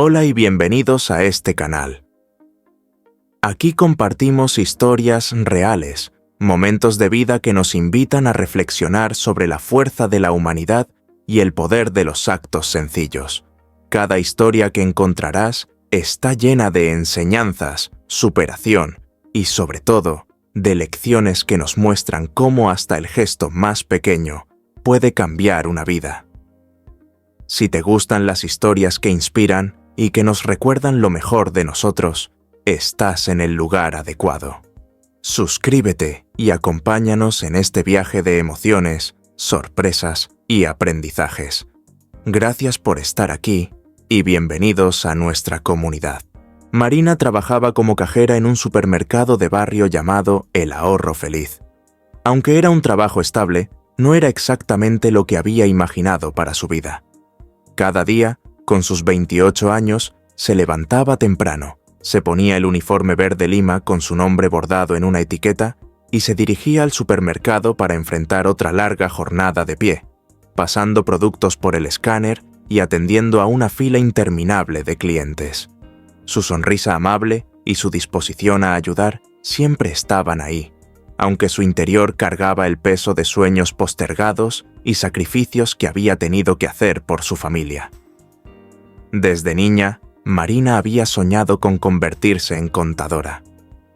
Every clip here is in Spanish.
Hola y bienvenidos a este canal. Aquí compartimos historias reales, momentos de vida que nos invitan a reflexionar sobre la fuerza de la humanidad y el poder de los actos sencillos. Cada historia que encontrarás está llena de enseñanzas, superación y, sobre todo, de lecciones que nos muestran cómo hasta el gesto más pequeño puede cambiar una vida. Si te gustan las historias que inspiran y que nos recuerdan lo mejor de nosotros, estás en el lugar adecuado. Suscríbete y acompáñanos en este viaje de emociones, sorpresas y aprendizajes. Gracias por estar aquí y bienvenidos a nuestra comunidad. Marina trabajaba como cajera en un supermercado de barrio llamado El Ahorro Feliz. Aunque era un trabajo estable, no era exactamente lo que había imaginado para su vida. Cada día, con sus 28 años, se levantaba temprano, se ponía el uniforme verde lima con su nombre bordado en una etiqueta y se dirigía al supermercado para enfrentar otra larga jornada de pie, pasando productos por el escáner y atendiendo a una fila interminable de clientes. Su sonrisa amable y su disposición a ayudar siempre estaban ahí, aunque su interior cargaba el peso de sueños postergados y sacrificios que había tenido que hacer por su familia. Desde niña, Marina había soñado con convertirse en contadora.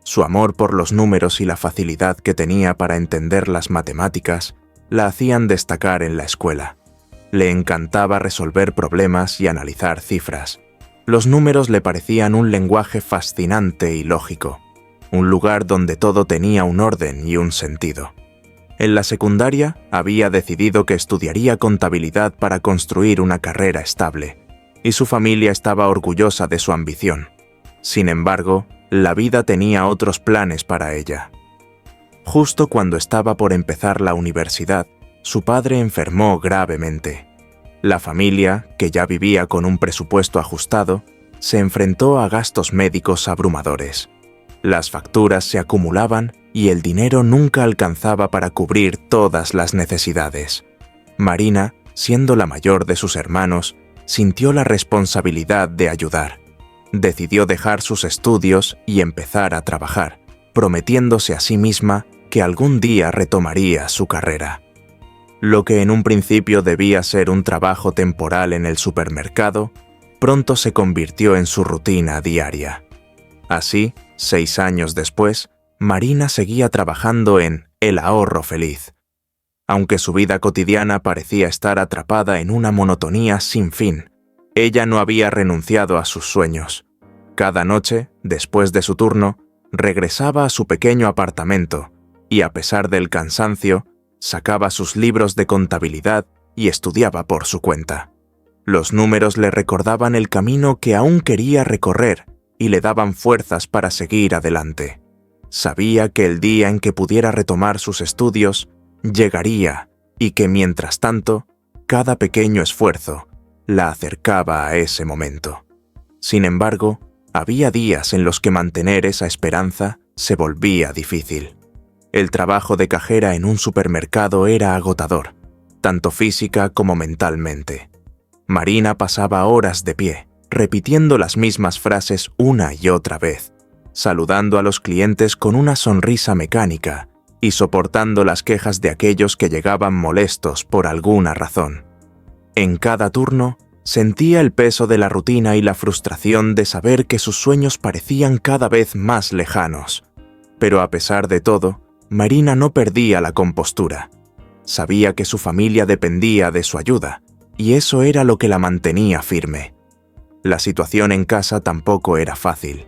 Su amor por los números y la facilidad que tenía para entender las matemáticas la hacían destacar en la escuela. Le encantaba resolver problemas y analizar cifras. Los números le parecían un lenguaje fascinante y lógico, un lugar donde todo tenía un orden y un sentido. En la secundaria había decidido que estudiaría contabilidad para construir una carrera estable, y su familia estaba orgullosa de su ambición. Sin embargo, la vida tenía otros planes para ella. Justo cuando estaba por empezar la universidad, su padre enfermó gravemente. La familia, que ya vivía con un presupuesto ajustado, se enfrentó a gastos médicos abrumadores. Las facturas se acumulaban y el dinero nunca alcanzaba para cubrir todas las necesidades. Marina, siendo la mayor de sus hermanos, sintió la responsabilidad de ayudar. Decidió dejar sus estudios y empezar a trabajar, prometiéndose a sí misma que algún día retomaría su carrera. Lo que en un principio debía ser un trabajo temporal en el supermercado, pronto se convirtió en su rutina diaria. Así, 6 años después, Marina seguía trabajando en El Ahorro Feliz. Aunque su vida cotidiana parecía estar atrapada en una monotonía sin fin, ella no había renunciado a sus sueños. Cada noche, después de su turno, regresaba a su pequeño apartamento y, a pesar del cansancio, sacaba sus libros de contabilidad y estudiaba por su cuenta. Los números le recordaban el camino que aún quería recorrer y le daban fuerzas para seguir adelante. Sabía que el día en que pudiera retomar sus estudios llegaría y que, mientras tanto, cada pequeño esfuerzo la acercaba a ese momento. Sin embargo, había días en los que mantener esa esperanza se volvía difícil. El trabajo de cajera en un supermercado era agotador, tanto física como mentalmente. Marina pasaba horas de pie, repitiendo las mismas frases una y otra vez, saludando a los clientes con una sonrisa mecánica y soportando las quejas de aquellos que llegaban molestos por alguna razón. En cada turno, sentía el peso de la rutina y la frustración de saber que sus sueños parecían cada vez más lejanos. Pero a pesar de todo, Marina no perdía la compostura. Sabía que su familia dependía de su ayuda, y eso era lo que la mantenía firme. La situación en casa tampoco era fácil.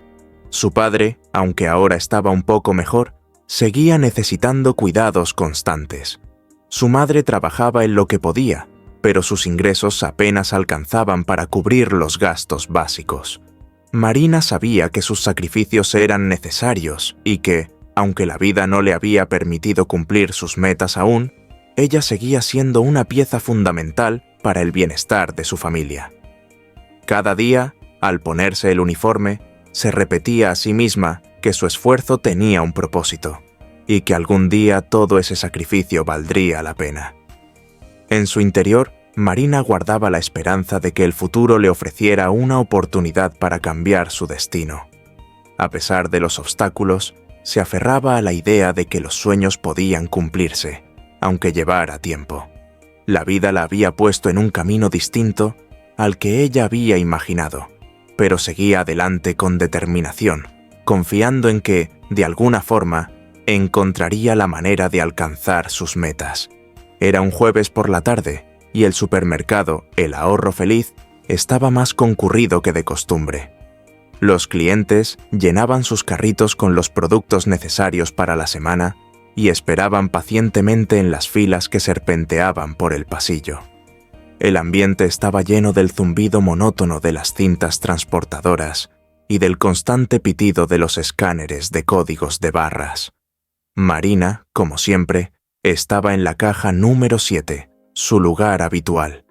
Su padre, aunque ahora estaba un poco mejor, seguía necesitando cuidados constantes. Su madre trabajaba en lo que podía, pero sus ingresos apenas alcanzaban para cubrir los gastos básicos. Marina sabía que sus sacrificios eran necesarios y que, aunque la vida no le había permitido cumplir sus metas aún, ella seguía siendo una pieza fundamental para el bienestar de su familia. Cada día, al ponerse el uniforme, se repetía a sí misma que su esfuerzo tenía un propósito y que algún día todo ese sacrificio valdría la pena. En su interior Marina guardaba la esperanza de que el futuro le ofreciera una oportunidad para cambiar su destino. A pesar de los obstáculos, se aferraba a la idea de que los sueños podían cumplirse, aunque llevara tiempo. La vida la había puesto en un camino distinto al que ella había imaginado, pero seguía adelante con determinación, confiando en que, de alguna forma, encontraría la manera de alcanzar sus metas. Era un jueves por la tarde, y el supermercado El Ahorro Feliz estaba más concurrido que de costumbre. Los clientes llenaban sus carritos con los productos necesarios para la semana y esperaban pacientemente en las filas que serpenteaban por el pasillo. El ambiente estaba lleno del zumbido monótono de las cintas transportadoras y del constante pitido de los escáneres de códigos de barras. Marina, como siempre, estaba en la caja número 7, su lugar habitual.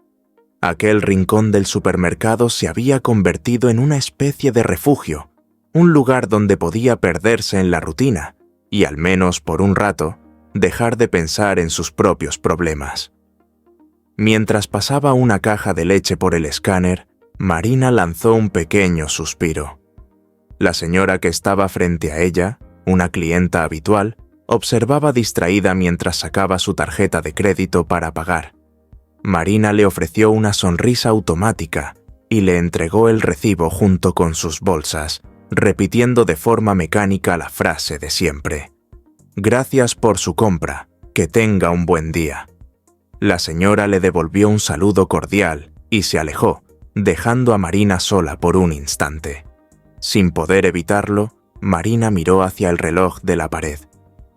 Aquel rincón del supermercado se había convertido en una especie de refugio, un lugar donde podía perderse en la rutina y, al menos por un rato, dejar de pensar en sus propios problemas. Mientras pasaba una caja de leche por el escáner, Marina lanzó un pequeño suspiro. La señora que estaba frente a ella, una clienta habitual, observaba distraída mientras sacaba su tarjeta de crédito para pagar. Marina le ofreció una sonrisa automática y le entregó el recibo junto con sus bolsas, repitiendo de forma mecánica la frase de siempre: «Gracias por su compra, que tenga un buen día». La señora le devolvió un saludo cordial y se alejó, dejando a Marina sola por un instante. Sin poder evitarlo, Marina miró hacia el reloj de la pared.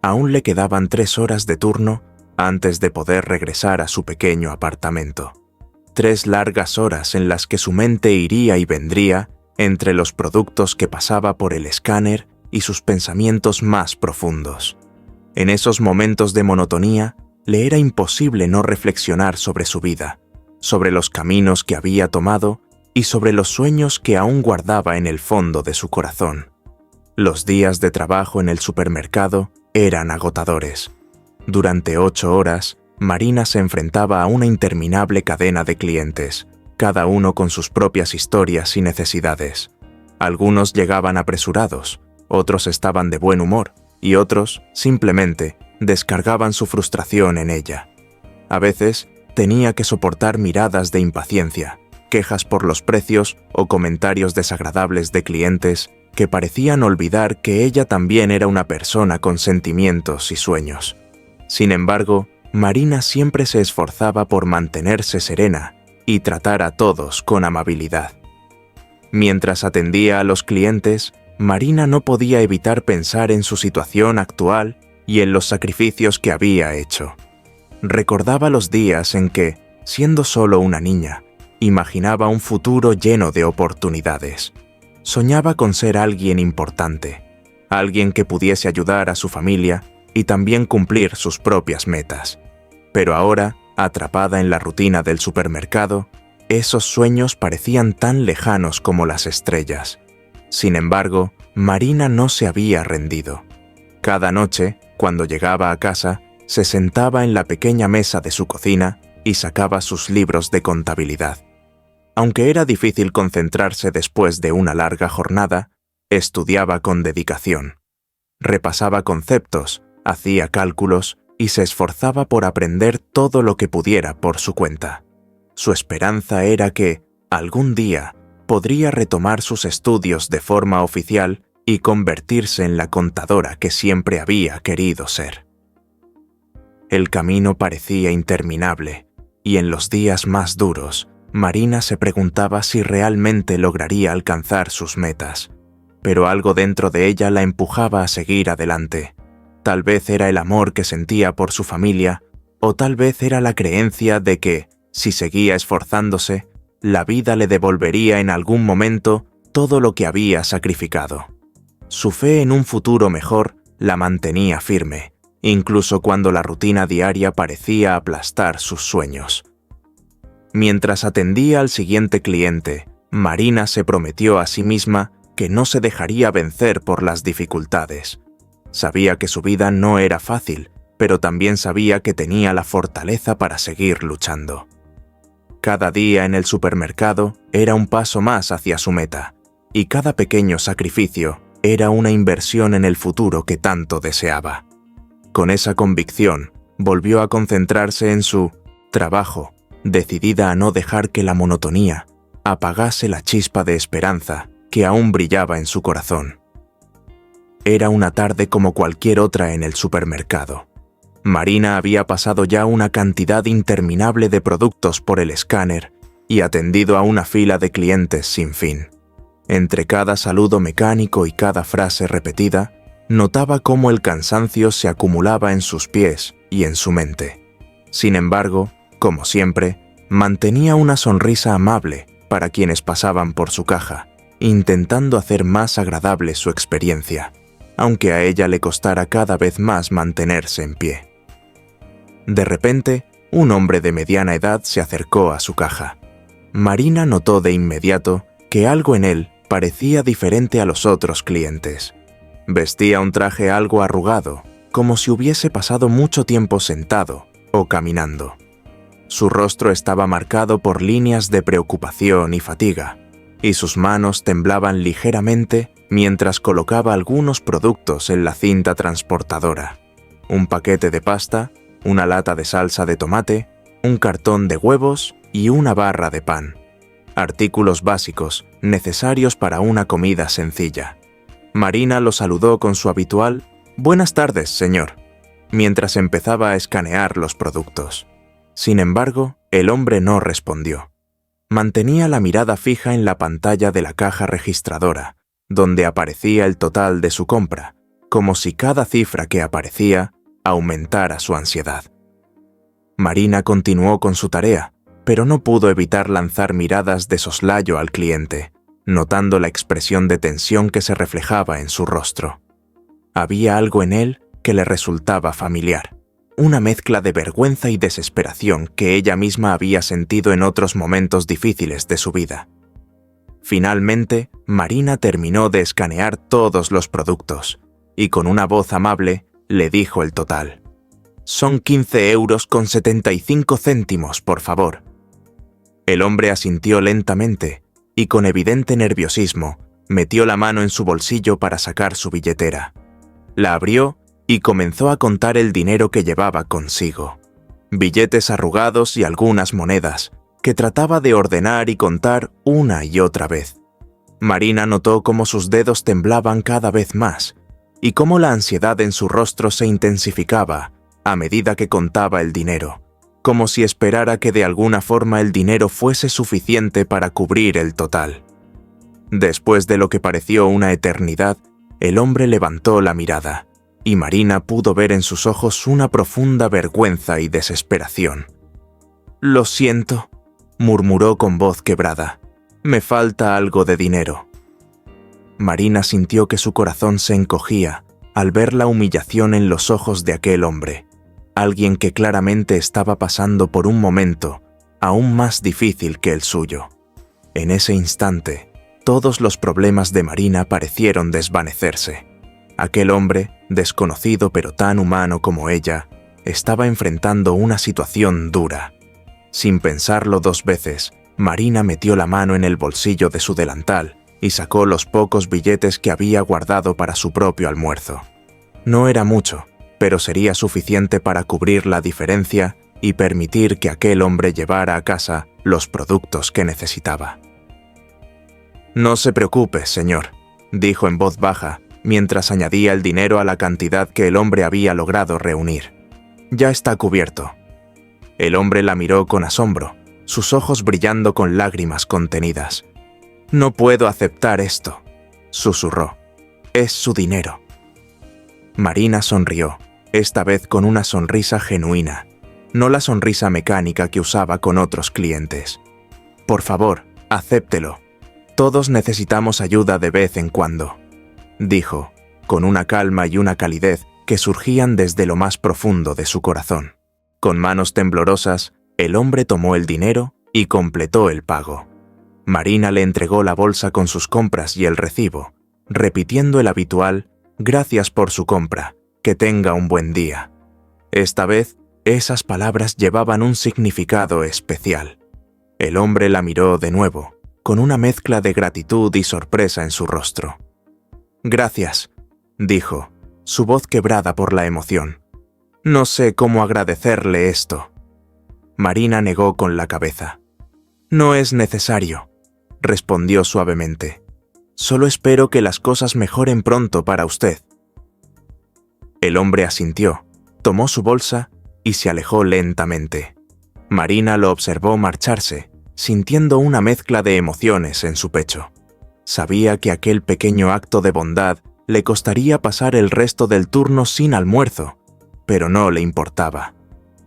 Aún le quedaban 3 horas de turno antes de poder regresar a su pequeño apartamento. 3 largas horas en las que su mente iría y vendría entre los productos que pasaba por el escáner y sus pensamientos más profundos. En esos momentos de monotonía, le era imposible no reflexionar sobre su vida, sobre los caminos que había tomado y sobre los sueños que aún guardaba en el fondo de su corazón. Los días de trabajo en el supermercado eran agotadores. Durante 8 horas, Marina se enfrentaba a una interminable cadena de clientes, cada uno con sus propias historias y necesidades. Algunos llegaban apresurados, otros estaban de buen humor y otros, simplemente, descargaban su frustración en ella. A veces, tenía que soportar miradas de impaciencia, quejas por los precios o comentarios desagradables de clientes que parecían olvidar que ella también era una persona con sentimientos y sueños. Sin embargo, Marina siempre se esforzaba por mantenerse serena y tratar a todos con amabilidad. Mientras atendía a los clientes, Marina no podía evitar pensar en su situación actual y en los sacrificios que había hecho. Recordaba los días en que, siendo solo una niña, imaginaba un futuro lleno de oportunidades. Soñaba con ser alguien importante, alguien que pudiese ayudar a su familia y también cumplir sus propias metas. Pero ahora, atrapada en la rutina del supermercado, esos sueños parecían tan lejanos como las estrellas. Sin embargo, Marina no se había rendido. Cada noche, cuando llegaba a casa, se sentaba en la pequeña mesa de su cocina y sacaba sus libros de contabilidad. Aunque era difícil concentrarse después de una larga jornada, estudiaba con dedicación. Repasaba conceptos, hacía cálculos y se esforzaba por aprender todo lo que pudiera por su cuenta. Su esperanza era que, algún día, podría retomar sus estudios de forma oficial y convertirse en la contadora que siempre había querido ser. El camino parecía interminable, y en los días más duros, Marina se preguntaba si realmente lograría alcanzar sus metas, pero algo dentro de ella la empujaba a seguir adelante. Tal vez era el amor que sentía por su familia, o tal vez era la creencia de que, si seguía esforzándose, la vida le devolvería en algún momento todo lo que había sacrificado. Su fe en un futuro mejor la mantenía firme, incluso cuando la rutina diaria parecía aplastar sus sueños. Mientras atendía al siguiente cliente, Marina se prometió a sí misma que no se dejaría vencer por las dificultades. Sabía que su vida no era fácil, pero también sabía que tenía la fortaleza para seguir luchando. Cada día en el supermercado era un paso más hacia su meta, y cada pequeño sacrificio era una inversión en el futuro que tanto deseaba. Con esa convicción, volvió a concentrarse en su trabajo, decidida a no dejar que la monotonía apagase la chispa de esperanza que aún brillaba en su corazón. Era una tarde como cualquier otra en el supermercado. Marina había pasado ya una cantidad interminable de productos por el escáner y atendido a una fila de clientes sin fin. Entre cada saludo mecánico y cada frase repetida, notaba cómo el cansancio se acumulaba en sus pies y en su mente. Sin embargo, como siempre, mantenía una sonrisa amable para quienes pasaban por su caja, intentando hacer más agradable su experiencia, aunque a ella le costara cada vez más mantenerse en pie. De repente, un hombre de mediana edad se acercó a su caja. Marina notó de inmediato que algo en él parecía diferente a los otros clientes. Vestía un traje algo arrugado, como si hubiese pasado mucho tiempo sentado o caminando. Su rostro estaba marcado por líneas de preocupación y fatiga, y sus manos temblaban ligeramente mientras colocaba algunos productos en la cinta transportadora: un paquete de pasta, una lata de salsa de tomate, un cartón de huevos y una barra de pan. Artículos básicos, necesarios para una comida sencilla. Marina lo saludó con su habitual «Buenas tardes, señor», mientras empezaba a escanear los productos. Sin embargo, el hombre no respondió. Mantenía la mirada fija en la pantalla de la caja registradora, donde aparecía el total de su compra, como si cada cifra que aparecía aumentara su ansiedad. Marina continuó con su tarea, pero no pudo evitar lanzar miradas de soslayo al cliente, notando la expresión de tensión que se reflejaba en su rostro. Había algo en él que le resultaba familiar, una mezcla de vergüenza y desesperación que ella misma había sentido en otros momentos difíciles de su vida. Finalmente, Marina terminó de escanear todos los productos y con una voz amable le dijo el total. «Son 15,75 €, por favor». El hombre asintió lentamente y con evidente nerviosismo metió la mano en su bolsillo para sacar su billetera. La abrió y comenzó a contar el dinero que llevaba consigo. Billetes arrugados y algunas monedas, que trataba de ordenar y contar una y otra vez. Marina notó cómo sus dedos temblaban cada vez más y cómo la ansiedad en su rostro se intensificaba a medida que contaba el dinero, como si esperara que de alguna forma el dinero fuese suficiente para cubrir el total. Después de lo que pareció una eternidad, el hombre levantó la mirada, y Marina pudo ver en sus ojos una profunda vergüenza y desesperación. «Lo siento», murmuró con voz quebrada. «Me falta algo de dinero». Marina sintió que su corazón se encogía al ver la humillación en los ojos de aquel hombre, alguien que claramente estaba pasando por un momento aún más difícil que el suyo. En ese instante, todos los problemas de Marina parecieron desvanecerse. Aquel hombre, desconocido pero tan humano como ella, estaba enfrentando una situación dura. Sin pensarlo dos veces, Marina metió la mano en el bolsillo de su delantal y sacó los pocos billetes que había guardado para su propio almuerzo. No era mucho, pero sería suficiente para cubrir la diferencia y permitir que aquel hombre llevara a casa los productos que necesitaba. «No se preocupe, señor», dijo en voz baja, mientras añadía el dinero a la cantidad que el hombre había logrado reunir. «Ya está cubierto». El hombre la miró con asombro, sus ojos brillando con lágrimas contenidas. «No puedo aceptar esto», susurró. «Es su dinero». Marina sonrió, esta vez con una sonrisa genuina, no la sonrisa mecánica que usaba con otros clientes. «Por favor, acéptelo. Todos necesitamos ayuda de vez en cuando», dijo, con una calma y una calidez que surgían desde lo más profundo de su corazón. Con manos temblorosas, el hombre tomó el dinero y completó el pago. Marina le entregó la bolsa con sus compras y el recibo, repitiendo el habitual «Gracias por su compra, que tenga un buen día». Esta vez, esas palabras llevaban un significado especial. El hombre la miró de nuevo, con una mezcla de gratitud y sorpresa en su rostro. «Gracias», dijo, su voz quebrada por la emoción. «No sé cómo agradecerle esto». Marina negó con la cabeza. «No es necesario», respondió suavemente. «Solo espero que las cosas mejoren pronto para usted». El hombre asintió, tomó su bolsa y se alejó lentamente. Marina lo observó marcharse, sintiendo una mezcla de emociones en su pecho. Sabía que aquel pequeño acto de bondad le costaría pasar el resto del turno sin almuerzo, pero no le importaba.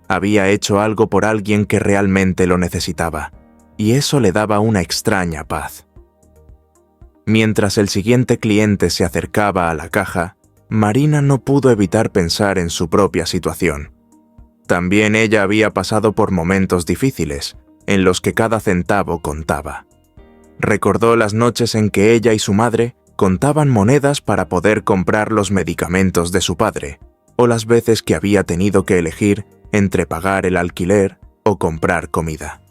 Había hecho algo por alguien que realmente lo necesitaba, y eso le daba una extraña paz. Mientras el siguiente cliente se acercaba a la caja, Marina no pudo evitar pensar en su propia situación. También ella había pasado por momentos difíciles, en los que cada centavo contaba. Recordó las noches en que ella y su madre contaban monedas para poder comprar los medicamentos de su padre, o las veces que había tenido que elegir entre pagar el alquiler o comprar comida.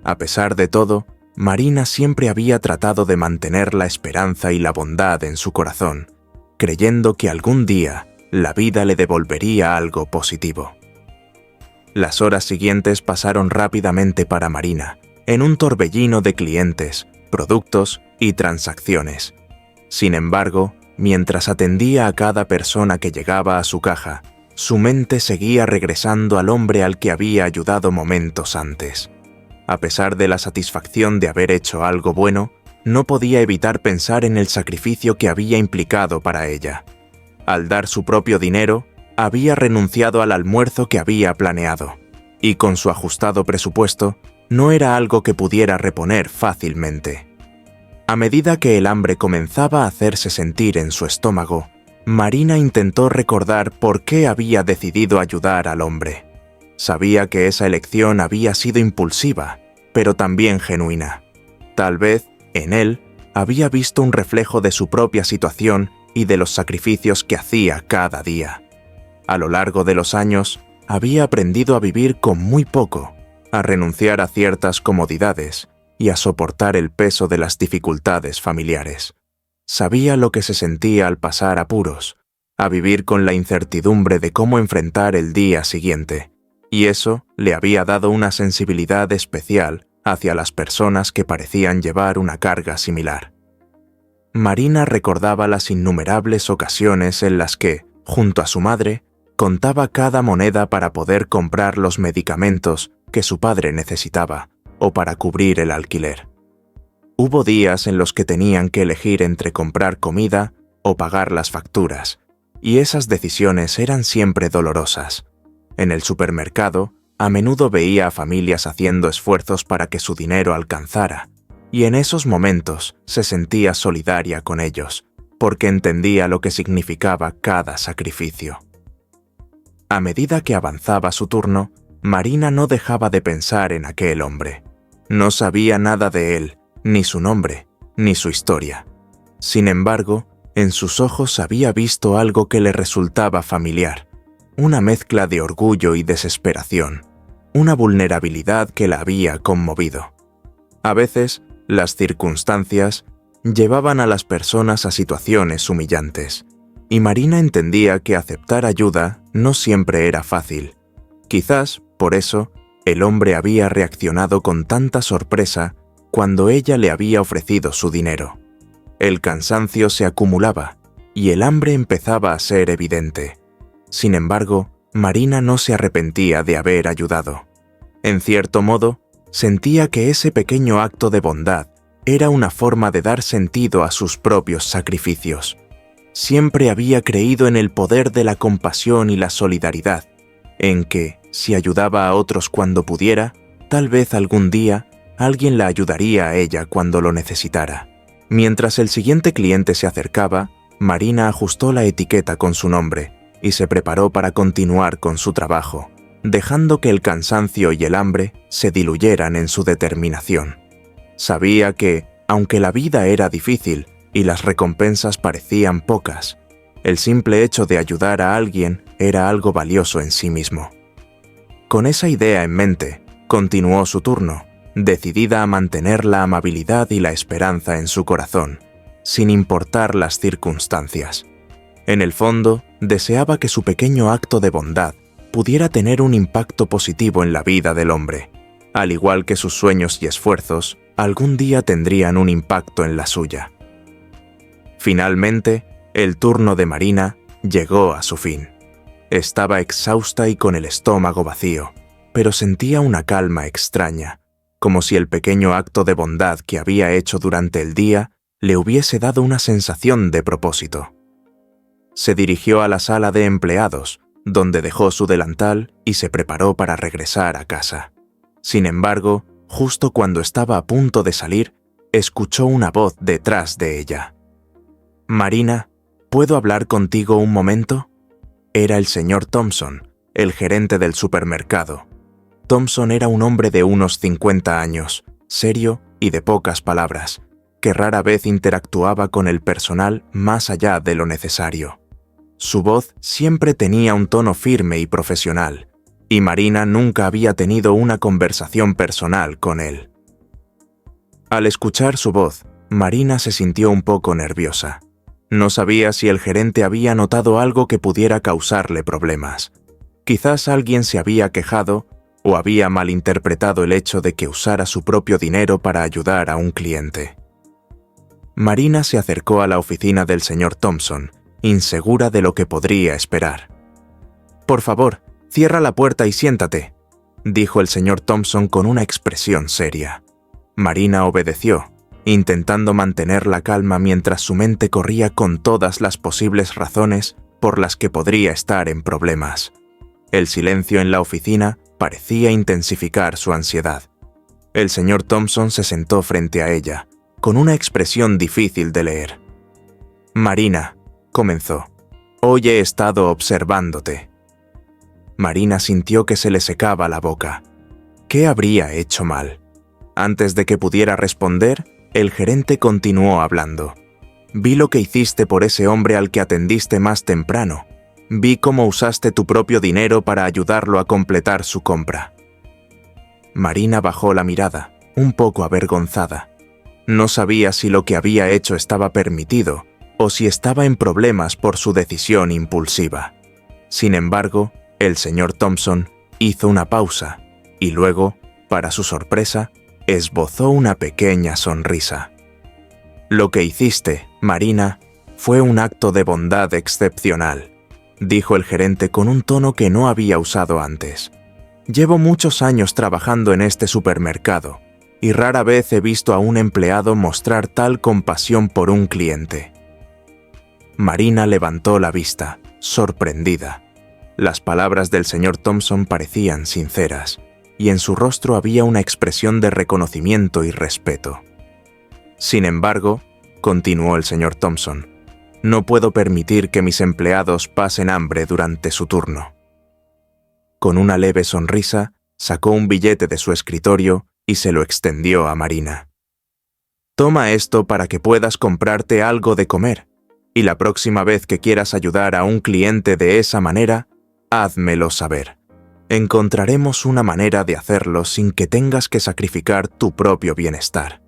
A pesar de todo, Marina siempre había tratado de mantener la esperanza y la bondad en su corazón, creyendo que algún día la vida le devolvería algo positivo. Las horas siguientes pasaron rápidamente para Marina, en un torbellino de clientes, productos y transacciones. Sin embargo, mientras atendía a cada persona que llegaba a su caja, su mente seguía regresando al hombre al que había ayudado momentos antes. A pesar de la satisfacción de haber hecho algo bueno, no podía evitar pensar en el sacrificio que había implicado para ella. Al dar su propio dinero, había renunciado al almuerzo que había planeado, y con su ajustado presupuesto, no era algo que pudiera reponer fácilmente. A medida que el hambre comenzaba a hacerse sentir en su estómago, Marina intentó recordar por qué había decidido ayudar al hombre. Sabía que esa elección había sido impulsiva, pero también genuina. Tal vez, en él, había visto un reflejo de su propia situación y de los sacrificios que hacía cada día. A lo largo de los años, había aprendido a vivir con muy poco, a renunciar a ciertas comodidades y a soportar el peso de las dificultades familiares. Sabía lo que se sentía al pasar apuros, a vivir con la incertidumbre de cómo enfrentar el día siguiente, y eso le había dado una sensibilidad especial hacia las personas que parecían llevar una carga similar. Marina recordaba las innumerables ocasiones en las que, junto a su madre, contaba cada moneda para poder comprar los medicamentos que su padre necesitaba o para cubrir el alquiler. Hubo días en los que tenían que elegir entre comprar comida o pagar las facturas, y esas decisiones eran siempre dolorosas. En el supermercado, a menudo veía a familias haciendo esfuerzos para que su dinero alcanzara, y en esos momentos se sentía solidaria con ellos, porque entendía lo que significaba cada sacrificio. A medida que avanzaba su turno, Marina no dejaba de pensar en aquel hombre. No sabía nada de él, ni su nombre, ni su historia. Sin embargo, en sus ojos había visto algo que le resultaba familiar, una mezcla de orgullo y desesperación, una vulnerabilidad que la había conmovido. A veces, las circunstancias llevaban a las personas a situaciones humillantes, y Marina entendía que aceptar ayuda no siempre era fácil. Quizás, por eso, el hombre había reaccionado con tanta sorpresa cuando ella le había ofrecido su dinero. El cansancio se acumulaba y el hambre empezaba a ser evidente. Sin embargo, Marina no se arrepentía de haber ayudado. En cierto modo, sentía que ese pequeño acto de bondad era una forma de dar sentido a sus propios sacrificios. Siempre había creído en el poder de la compasión y la solidaridad, en que, si ayudaba a otros cuando pudiera, tal vez algún día alguien la ayudaría a ella cuando lo necesitara. Mientras el siguiente cliente se acercaba, Marina ajustó la etiqueta con su nombre y se preparó para continuar con su trabajo, dejando que el cansancio y el hambre se diluyeran en su determinación. Sabía que, aunque la vida era difícil y las recompensas parecían pocas, el simple hecho de ayudar a alguien era algo valioso en sí mismo. Con esa idea en mente, continuó su turno, decidida a mantener la amabilidad y la esperanza en su corazón, sin importar las circunstancias. En el fondo, deseaba que su pequeño acto de bondad pudiera tener un impacto positivo en la vida del hombre, al igual que sus sueños y esfuerzos algún día tendrían un impacto en la suya. Finalmente, el turno de Marina llegó a su fin. Estaba exhausta y con el estómago vacío, pero sentía una calma extraña, como si el pequeño acto de bondad que había hecho durante el día le hubiese dado una sensación de propósito. Se dirigió a la sala de empleados, donde dejó su delantal y se preparó para regresar a casa. Sin embargo, justo cuando estaba a punto de salir, escuchó una voz detrás de ella. «Marina, ¿puedo hablar contigo un momento?» Era el señor Thompson, el gerente del supermercado. Thompson era un hombre de unos 50 años, serio y de pocas palabras, que rara vez interactuaba con el personal más allá de lo necesario. Su voz siempre tenía un tono firme y profesional, y Marina nunca había tenido una conversación personal con él. Al escuchar su voz, Marina se sintió un poco nerviosa. No sabía si el gerente había notado algo que pudiera causarle problemas. Quizás alguien se había quejado o había malinterpretado el hecho de que usara su propio dinero para ayudar a un cliente. Marina se acercó a la oficina del señor Thompson, insegura de lo que podría esperar. «Por favor, cierra la puerta y siéntate», dijo el señor Thompson con una expresión seria. Marina obedeció, intentando mantener la calma mientras su mente corría con todas las posibles razones por las que podría estar en problemas. El silencio en la oficina parecía intensificar su ansiedad. El señor Thompson se sentó frente a ella, con una expresión difícil de leer. «Marina», comenzó, «hoy he estado observándote». Marina sintió que se le secaba la boca. ¿Qué habría hecho mal? Antes de que pudiera responder, el gerente continuó hablando. «Vi lo que hiciste por ese hombre al que atendiste más temprano. Vi cómo usaste tu propio dinero para ayudarlo a completar su compra». Marina bajó la mirada, un poco avergonzada. No sabía si lo que había hecho estaba permitido o si estaba en problemas por su decisión impulsiva. Sin embargo, el señor Thompson hizo una pausa y luego, para su sorpresa, esbozó una pequeña sonrisa. «Lo que hiciste, Marina, fue un acto de bondad excepcional», dijo el gerente con un tono que no había usado antes. «Llevo muchos años trabajando en este supermercado y rara vez he visto a un empleado mostrar tal compasión por un cliente». Marina levantó la vista, sorprendida. Las palabras del señor Thompson parecían sinceras, y en su rostro había una expresión de reconocimiento y respeto. «Sin embargo», continuó el señor Thompson, «no puedo permitir que mis empleados pasen hambre durante su turno». Con una leve sonrisa, sacó un billete de su escritorio y se lo extendió a Marina. «Toma esto para que puedas comprarte algo de comer, y la próxima vez que quieras ayudar a un cliente de esa manera, házmelo saber. Encontraremos una manera de hacerlo sin que tengas que sacrificar tu propio bienestar».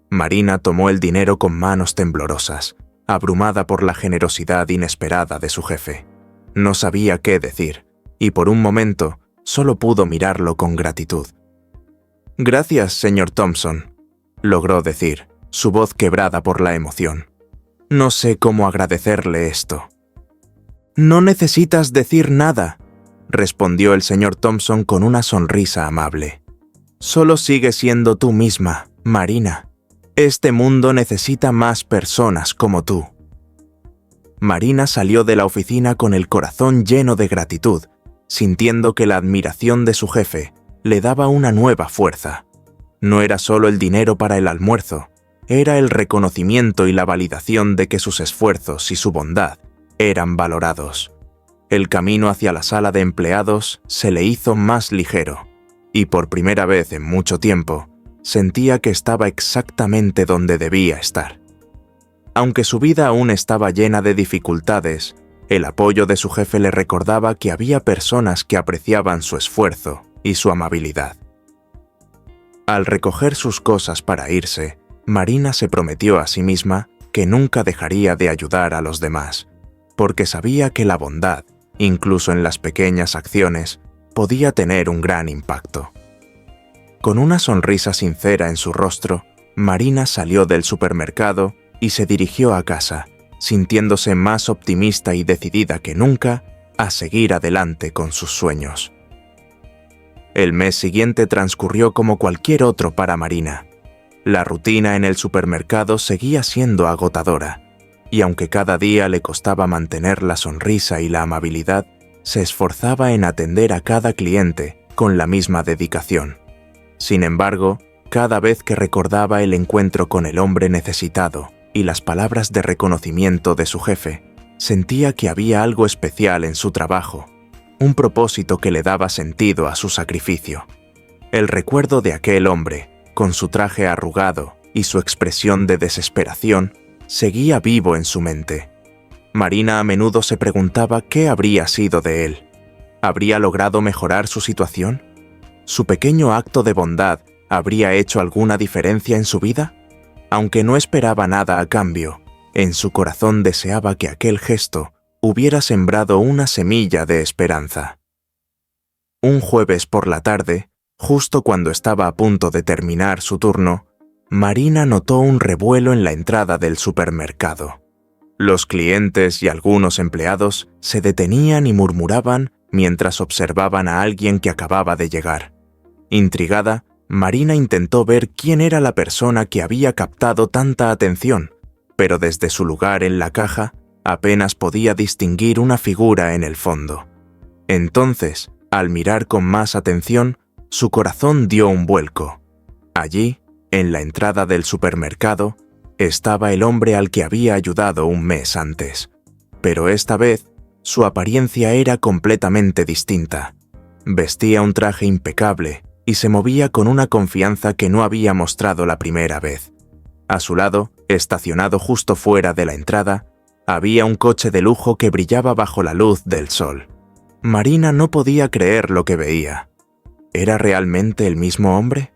Marina tomó el dinero con manos temblorosas, abrumada por la generosidad inesperada de su jefe. No sabía qué decir, y por un momento solo pudo mirarlo con gratitud. «Gracias, señor Thompson», logró decir, su voz quebrada por la emoción. «No sé cómo agradecerle esto». «No necesitas decir nada», respondió el señor Thompson con una sonrisa amable. «Solo sigue siendo tú misma, Marina. Este mundo necesita más personas como tú». Marina salió de la oficina con el corazón lleno de gratitud, sintiendo que la admiración de su jefe le daba una nueva fuerza. No era solo el dinero para el almuerzo, era el reconocimiento y la validación de que sus esfuerzos y su bondad eran valorados. El camino hacia la sala de empleados se le hizo más ligero, y por primera vez en mucho tiempo, sentía que estaba exactamente donde debía estar. Aunque su vida aún estaba llena de dificultades, el apoyo de su jefe le recordaba que había personas que apreciaban su esfuerzo y su amabilidad. Al recoger sus cosas para irse, Marina se prometió a sí misma que nunca dejaría de ayudar a los demás, porque sabía que la bondad, incluso en las pequeñas acciones, podía tener un gran impacto. Con una sonrisa sincera en su rostro, Marina salió del supermercado y se dirigió a casa, sintiéndose más optimista y decidida que nunca a seguir adelante con sus sueños. El mes siguiente transcurrió como cualquier otro para Marina. La rutina en el supermercado seguía siendo agotadora, y aunque cada día le costaba mantener la sonrisa y la amabilidad, se esforzaba en atender a cada cliente con la misma dedicación. Sin embargo, cada vez que recordaba el encuentro con el hombre necesitado y las palabras de reconocimiento de su jefe, sentía que había algo especial en su trabajo, un propósito que le daba sentido a su sacrificio. El recuerdo de aquel hombre, con su traje arrugado y su expresión de desesperación, seguía vivo en su mente. Marina a menudo se preguntaba qué habría sido de él. ¿Habría logrado mejorar su situación? ¿Su pequeño acto de bondad habría hecho alguna diferencia en su vida? Aunque no esperaba nada a cambio, en su corazón deseaba que aquel gesto hubiera sembrado una semilla de esperanza. Un jueves por la tarde, justo cuando estaba a punto de terminar su turno, Marina notó un revuelo en la entrada del supermercado. Los clientes y algunos empleados se detenían y murmuraban mientras observaban a alguien que acababa de llegar. Intrigada, Marina intentó ver quién era la persona que había captado tanta atención, pero desde su lugar en la caja apenas podía distinguir una figura en el fondo. Entonces, al mirar con más atención, su corazón dio un vuelco. Allí, en la entrada del supermercado, estaba el hombre al que había ayudado un mes antes. Pero esta vez, su apariencia era completamente distinta. Vestía un traje impecable y se movía con una confianza que no había mostrado la primera vez. A su lado, estacionado justo fuera de la entrada, había un coche de lujo que brillaba bajo la luz del sol. Marina no podía creer lo que veía. ¿Era realmente el mismo hombre?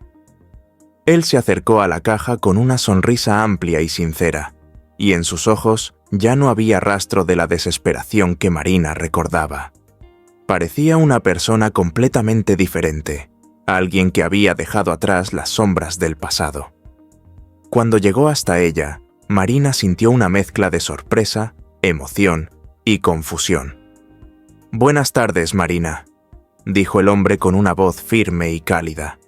Él se acercó a la caja con una sonrisa amplia y sincera, y en sus ojos ya no había rastro de la desesperación que Marina recordaba. Parecía una persona completamente diferente, alguien que había dejado atrás las sombras del pasado. Cuando llegó hasta ella, Marina sintió una mezcla de sorpresa, emoción y confusión. «Buenas tardes, Marina», dijo el hombre con una voz firme y cálida.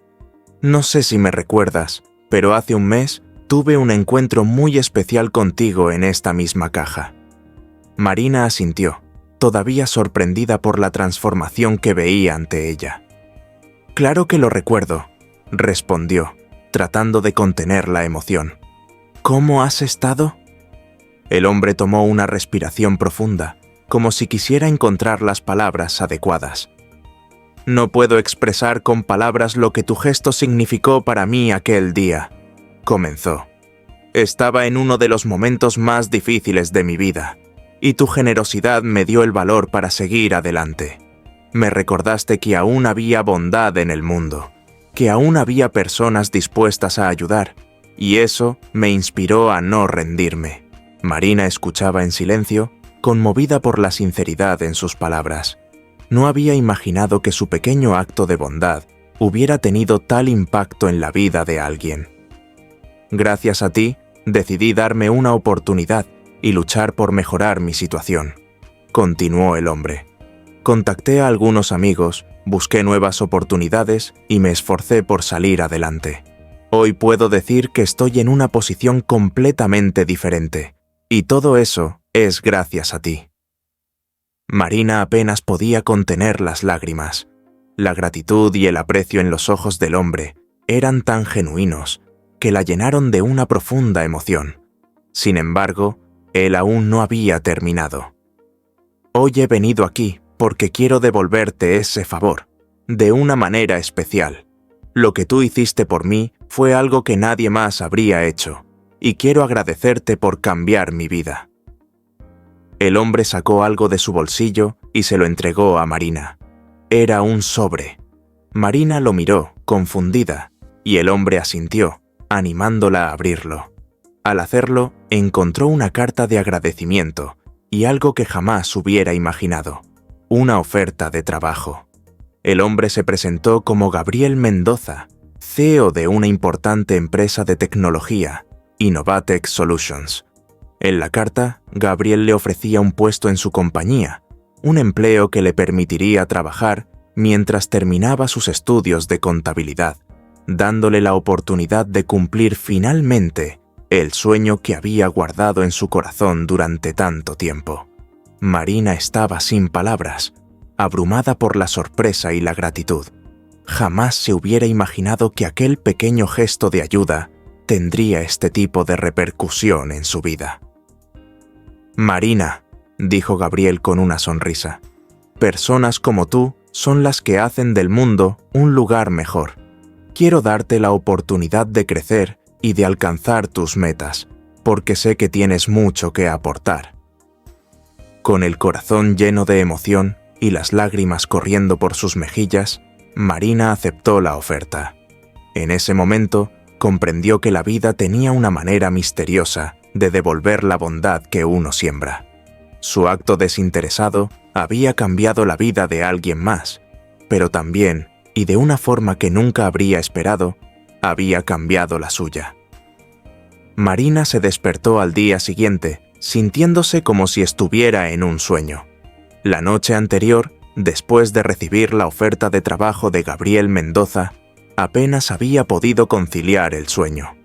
«No sé si me recuerdas, pero hace un mes tuve un encuentro muy especial contigo en esta misma caja». Marina asintió, todavía sorprendida por la transformación que veía ante ella. «Claro que lo recuerdo», respondió, tratando de contener la emoción. «¿Cómo has estado?» El hombre tomó una respiración profunda, como si quisiera encontrar las palabras adecuadas. «No puedo expresar con palabras lo que tu gesto significó para mí aquel día», comenzó. «Estaba en uno de los momentos más difíciles de mi vida, y tu generosidad me dio el valor para seguir adelante. Me recordaste que aún había bondad en el mundo, que aún había personas dispuestas a ayudar, y eso me inspiró a no rendirme». Marina escuchaba en silencio, conmovida por la sinceridad en sus palabras. No había imaginado que su pequeño acto de bondad hubiera tenido tal impacto en la vida de alguien. «Gracias a ti, decidí darme una oportunidad y luchar por mejorar mi situación», continuó el hombre. «Contacté a algunos amigos, busqué nuevas oportunidades y me esforcé por salir adelante. Hoy puedo decir que estoy en una posición completamente diferente, y todo eso es gracias a ti». Marina apenas podía contener las lágrimas. La gratitud y el aprecio en los ojos del hombre eran tan genuinos que la llenaron de una profunda emoción. Sin embargo, él aún no había terminado. «Hoy he venido aquí porque quiero devolverte ese favor, de una manera especial. Lo que tú hiciste por mí fue algo que nadie más habría hecho, y quiero agradecerte por cambiar mi vida». El hombre sacó algo de su bolsillo y se lo entregó a Marina. Era un sobre. Marina lo miró, confundida, y el hombre asintió, animándola a abrirlo. Al hacerlo, encontró una carta de agradecimiento y algo que jamás hubiera imaginado, una oferta de trabajo. El hombre se presentó como Gabriel Mendoza, CEO de una importante empresa de tecnología, Innovatec Solutions. En la carta, Gabriel le ofrecía un puesto en su compañía, un empleo que le permitiría trabajar mientras terminaba sus estudios de contabilidad, dándole la oportunidad de cumplir finalmente el sueño que había guardado en su corazón durante tanto tiempo. Marina estaba sin palabras, abrumada por la sorpresa y la gratitud. Jamás se hubiera imaginado que aquel pequeño gesto de ayuda tendría este tipo de repercusión en su vida. «Marina», dijo Gabriel con una sonrisa, «personas como tú son las que hacen del mundo un lugar mejor. Quiero darte la oportunidad de crecer y de alcanzar tus metas, porque sé que tienes mucho que aportar». Con el corazón lleno de emoción y las lágrimas corriendo por sus mejillas, Marina aceptó la oferta. En ese momento, comprendió que la vida tenía una manera misteriosa de devolver la bondad que uno siembra. Su acto desinteresado había cambiado la vida de alguien más, pero también, y de una forma que nunca habría esperado, había cambiado la suya. Marina se despertó al día siguiente, sintiéndose como si estuviera en un sueño. La noche anterior, después de recibir la oferta de trabajo de Gabriel Mendoza, apenas había podido conciliar el sueño.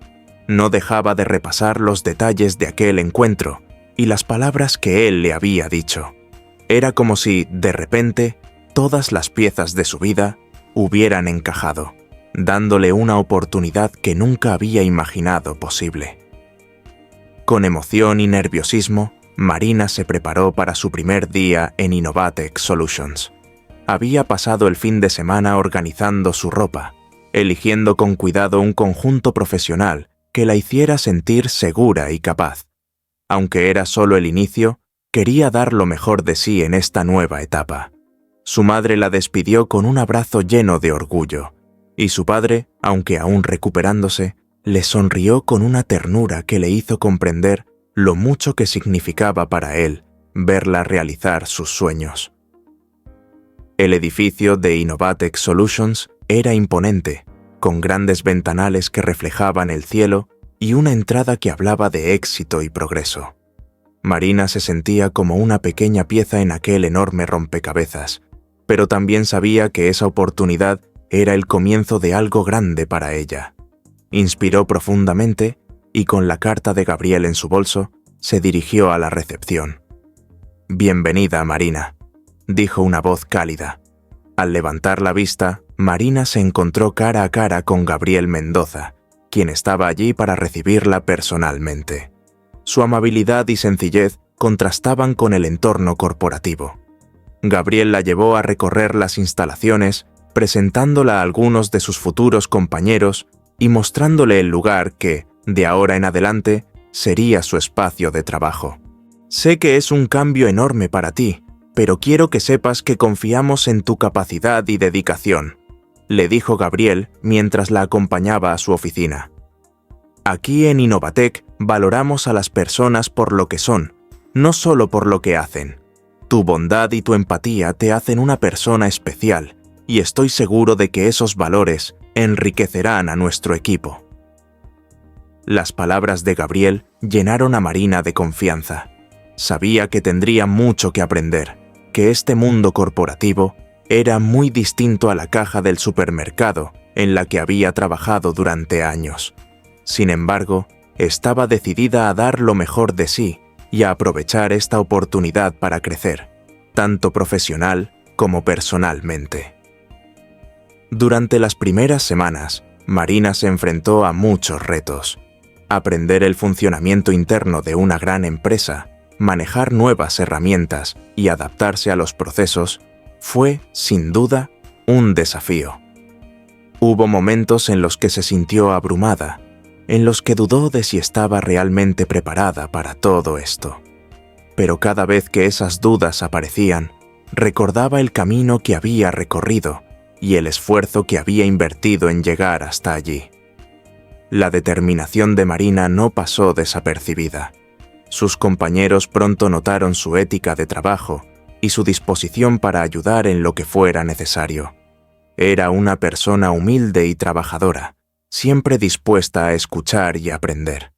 No dejaba de repasar los detalles de aquel encuentro y las palabras que él le había dicho. Era como si, de repente, todas las piezas de su vida hubieran encajado, dándole una oportunidad que nunca había imaginado posible. Con emoción y nerviosismo, Marina se preparó para su primer día en Innovatec Solutions. Había pasado el fin de semana organizando su ropa, eligiendo con cuidado un conjunto profesional que la hiciera sentir segura y capaz. Aunque era solo el inicio, quería dar lo mejor de sí en esta nueva etapa. Su madre la despidió con un abrazo lleno de orgullo, y su padre, aunque aún recuperándose, le sonrió con una ternura que le hizo comprender lo mucho que significaba para él verla realizar sus sueños. El edificio de Innovatec Solutions era imponente, con grandes ventanales que reflejaban el cielo y una entrada que hablaba de éxito y progreso. Marina se sentía como una pequeña pieza en aquel enorme rompecabezas, pero también sabía que esa oportunidad era el comienzo de algo grande para ella. Inspiró profundamente y con la carta de Gabriel en su bolso, se dirigió a la recepción. «Bienvenida, Marina», dijo una voz cálida. Al levantar la vista, Marina se encontró cara a cara con Gabriel Mendoza, quien estaba allí para recibirla personalmente. Su amabilidad y sencillez contrastaban con el entorno corporativo. Gabriel la llevó a recorrer las instalaciones, presentándola a algunos de sus futuros compañeros y mostrándole el lugar que, de ahora en adelante, sería su espacio de trabajo. «Sé que es un cambio enorme para ti, pero quiero que sepas que confiamos en tu capacidad y dedicación», le dijo Gabriel mientras la acompañaba a su oficina. «Aquí en Innovatec valoramos a las personas por lo que son, no solo por lo que hacen. Tu bondad y tu empatía te hacen una persona especial, y estoy seguro de que esos valores enriquecerán a nuestro equipo». Las palabras de Gabriel llenaron a Marina de confianza. Sabía que tendría mucho que aprender, que este mundo corporativo era muy distinto a la caja del supermercado en la que había trabajado durante años. Sin embargo, estaba decidida a dar lo mejor de sí y a aprovechar esta oportunidad para crecer, tanto profesional como personalmente. Durante las primeras semanas, Marina se enfrentó a muchos retos. Aprender el funcionamiento interno de una gran empresa, manejar nuevas herramientas y adaptarse a los procesos fue, sin duda, un desafío. Hubo momentos en los que se sintió abrumada, en los que dudó de si estaba realmente preparada para todo esto. Pero cada vez que esas dudas aparecían, recordaba el camino que había recorrido y el esfuerzo que había invertido en llegar hasta allí. La determinación de Marina no pasó desapercibida. Sus compañeros pronto notaron su ética de trabajo y su disposición para ayudar en lo que fuera necesario. Era una persona humilde y trabajadora, siempre dispuesta a escuchar y aprender.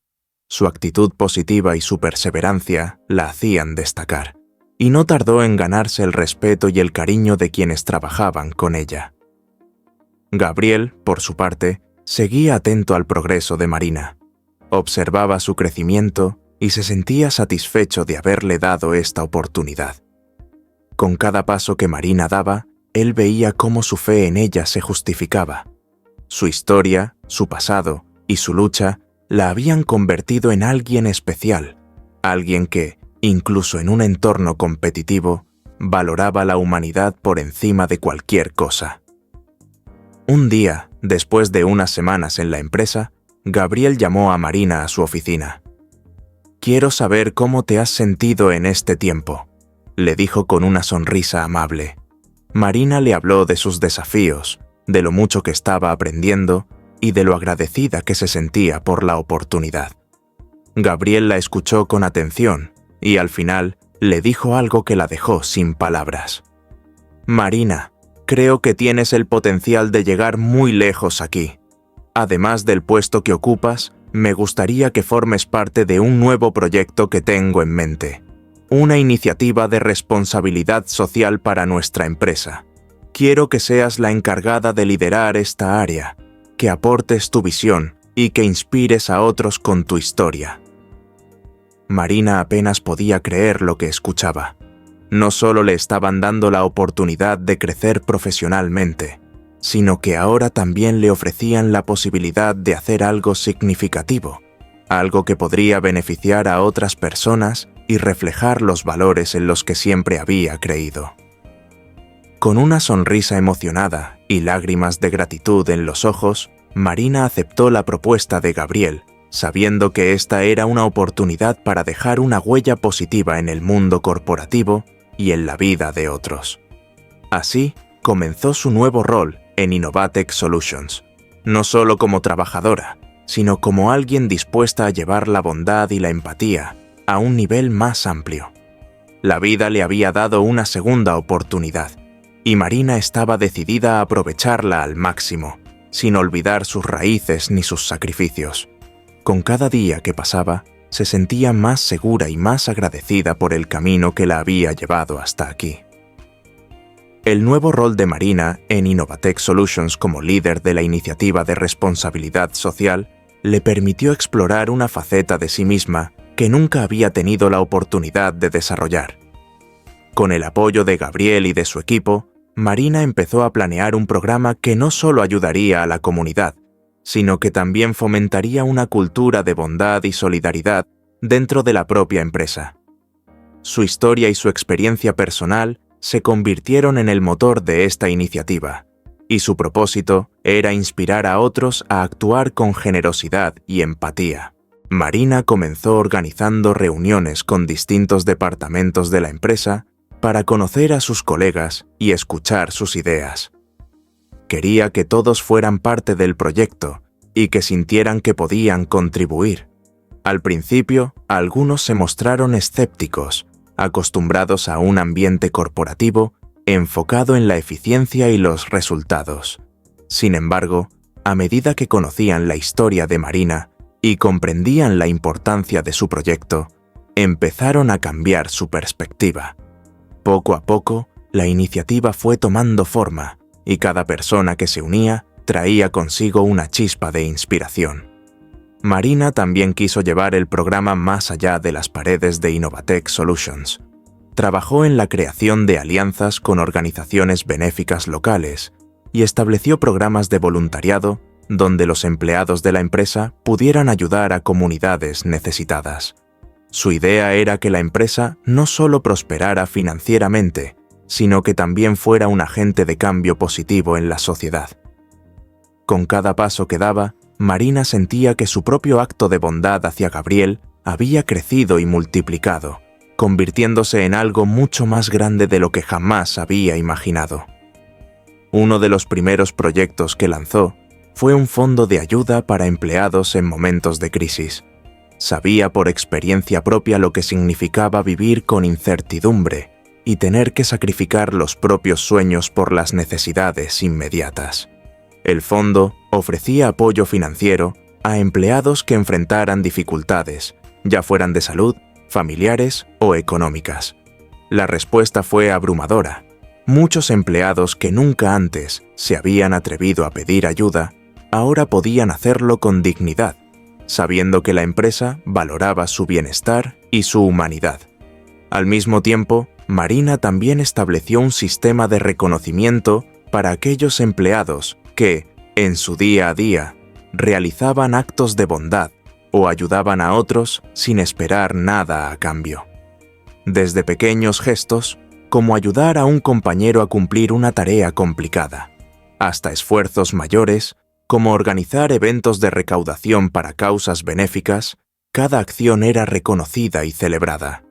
Su actitud positiva y su perseverancia la hacían destacar, y no tardó en ganarse el respeto y el cariño de quienes trabajaban con ella. Gabriel, por su parte, seguía atento al progreso de Marina. Observaba su crecimiento y se sentía satisfecho de haberle dado esta oportunidad. Con cada paso que Marina daba, él veía cómo su fe en ella se justificaba. Su historia, su pasado y su lucha la habían convertido en alguien especial, alguien que, incluso en un entorno competitivo, valoraba la humanidad por encima de cualquier cosa. Un día, después de unas semanas en la empresa, Gabriel llamó a Marina a su oficina. «Quiero saber cómo te has sentido en este tiempo», le dijo con una sonrisa amable. Marina le habló de sus desafíos, de lo mucho que estaba aprendiendo y de lo agradecida que se sentía por la oportunidad. Gabriel la escuchó con atención y al final le dijo algo que la dejó sin palabras. «Marina, creo que tienes el potencial de llegar muy lejos aquí. Además del puesto que ocupas, me gustaría que formes parte de un nuevo proyecto que tengo en mente. Una iniciativa de responsabilidad social para nuestra empresa. Quiero que seas la encargada de liderar esta área, que aportes tu visión y que inspires a otros con tu historia». Marina apenas podía creer lo que escuchaba. No solo le estaban dando la oportunidad de crecer profesionalmente, sino que ahora también le ofrecían la posibilidad de hacer algo significativo, algo que podría beneficiar a otras personas y reflejar los valores en los que siempre había creído. Con una sonrisa emocionada y lágrimas de gratitud en los ojos, Marina aceptó la propuesta de Gabriel, sabiendo que esta era una oportunidad para dejar una huella positiva en el mundo corporativo y en la vida de otros. Así, comenzó su nuevo rol en Innovatec Solutions, no solo como trabajadora, sino como alguien dispuesta a llevar la bondad y la empatía a un nivel más amplio. La vida le había dado una segunda oportunidad, y Marina estaba decidida a aprovecharla al máximo, sin olvidar sus raíces ni sus sacrificios. Con cada día que pasaba, se sentía más segura y más agradecida por el camino que la había llevado hasta aquí. El nuevo rol de Marina en Innovatec Solutions como líder de la iniciativa de responsabilidad social le permitió explorar una faceta de sí misma que nunca había tenido la oportunidad de desarrollar. Con el apoyo de Gabriel y de su equipo, Marina empezó a planear un programa que no solo ayudaría a la comunidad, sino que también fomentaría una cultura de bondad y solidaridad dentro de la propia empresa. Su historia y su experiencia personal se convirtieron en el motor de esta iniciativa, y su propósito era inspirar a otros a actuar con generosidad y empatía. Marina comenzó organizando reuniones con distintos departamentos de la empresa para conocer a sus colegas y escuchar sus ideas. Quería que todos fueran parte del proyecto y que sintieran que podían contribuir. Al principio, algunos se mostraron escépticos, acostumbrados a un ambiente corporativo enfocado en la eficiencia y los resultados. Sin embargo, a medida que conocían la historia de Marina y comprendían la importancia de su proyecto, empezaron a cambiar su perspectiva. Poco a poco, la iniciativa fue tomando forma y cada persona que se unía traía consigo una chispa de inspiración. Marina también quiso llevar el programa más allá de las paredes de Innovatec Solutions. Trabajó en la creación de alianzas con organizaciones benéficas locales y estableció programas de voluntariado donde los empleados de la empresa pudieran ayudar a comunidades necesitadas. Su idea era que la empresa no solo prosperara financieramente, sino que también fuera un agente de cambio positivo en la sociedad. Con cada paso que daba, Marina sentía que su propio acto de bondad hacia Gabriel había crecido y multiplicado, convirtiéndose en algo mucho más grande de lo que jamás había imaginado. Uno de los primeros proyectos que lanzó fue un fondo de ayuda para empleados en momentos de crisis. Sabía por experiencia propia lo que significaba vivir con incertidumbre y tener que sacrificar los propios sueños por las necesidades inmediatas. El fondo ofrecía apoyo financiero a empleados que enfrentaran dificultades, ya fueran de salud, familiares o económicas. La respuesta fue abrumadora. Muchos empleados que nunca antes se habían atrevido a pedir ayuda, ahora podían hacerlo con dignidad, sabiendo que la empresa valoraba su bienestar y su humanidad. Al mismo tiempo, Marina también estableció un sistema de reconocimiento para aquellos empleados que, en su día a día, realizaban actos de bondad o ayudaban a otros sin esperar nada a cambio. Desde pequeños gestos, como ayudar a un compañero a cumplir una tarea complicada, hasta esfuerzos mayores, como organizar eventos de recaudación para causas benéficas, cada acción era reconocida y celebrada.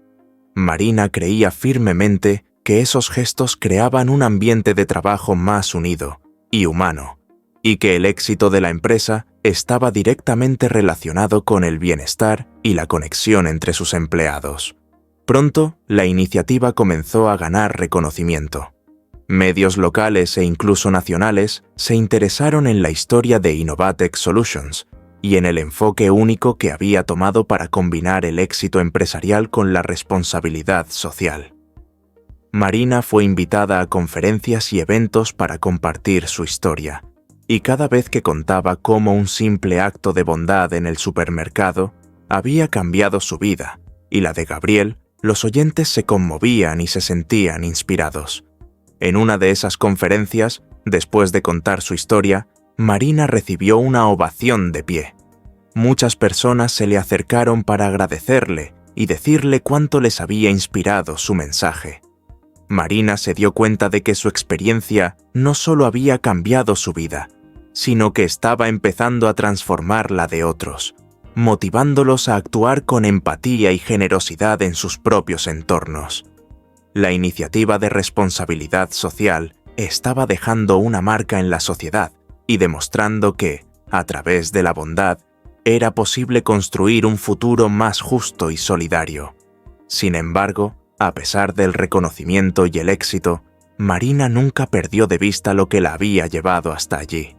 Marina creía firmemente que esos gestos creaban un ambiente de trabajo más unido y humano, y que el éxito de la empresa estaba directamente relacionado con el bienestar y la conexión entre sus empleados. Pronto, la iniciativa comenzó a ganar reconocimiento. Medios locales e incluso nacionales se interesaron en la historia de Innovatec Solutions y en el enfoque único que había tomado para combinar el éxito empresarial con la responsabilidad social. Marina fue invitada a conferencias y eventos para compartir su historia, y cada vez que contaba cómo un simple acto de bondad en el supermercado había cambiado su vida y la de Gabriel, los oyentes se conmovían y se sentían inspirados. En una de esas conferencias, después de contar su historia, Marina recibió una ovación de pie. Muchas personas se le acercaron para agradecerle y decirle cuánto les había inspirado su mensaje. Marina se dio cuenta de que su experiencia no solo había cambiado su vida, sino que estaba empezando a transformar la de otros, motivándolos a actuar con empatía y generosidad en sus propios entornos. La iniciativa de responsabilidad social estaba dejando una marca en la sociedad y demostrando que, a través de la bondad, era posible construir un futuro más justo y solidario. Sin embargo, a pesar del reconocimiento y el éxito, Marina nunca perdió de vista lo que la había llevado hasta allí.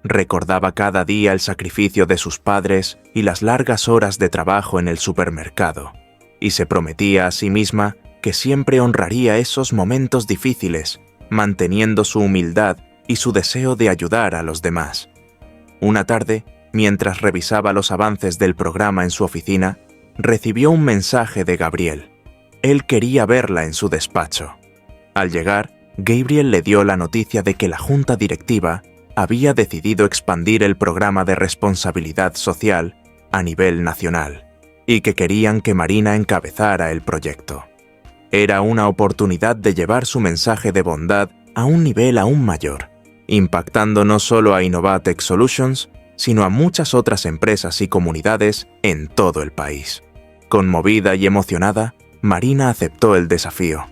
Recordaba cada día el sacrificio de sus padres y las largas horas de trabajo en el supermercado, y se prometía a sí misma que siempre honraría esos momentos difíciles, manteniendo su humildad y su deseo de ayudar a los demás. Una tarde, mientras revisaba los avances del programa en su oficina, recibió un mensaje de Gabriel. Él quería verla en su despacho. Al llegar, Gabriel le dio la noticia de que la junta directiva había decidido expandir el programa de responsabilidad social a nivel nacional y que querían que Marina encabezara el proyecto. Era una oportunidad de llevar su mensaje de bondad a un nivel aún mayor, impactando no solo a Innovatec Solutions, sino a muchas otras empresas y comunidades en todo el país. Conmovida y emocionada, Marina aceptó el desafío.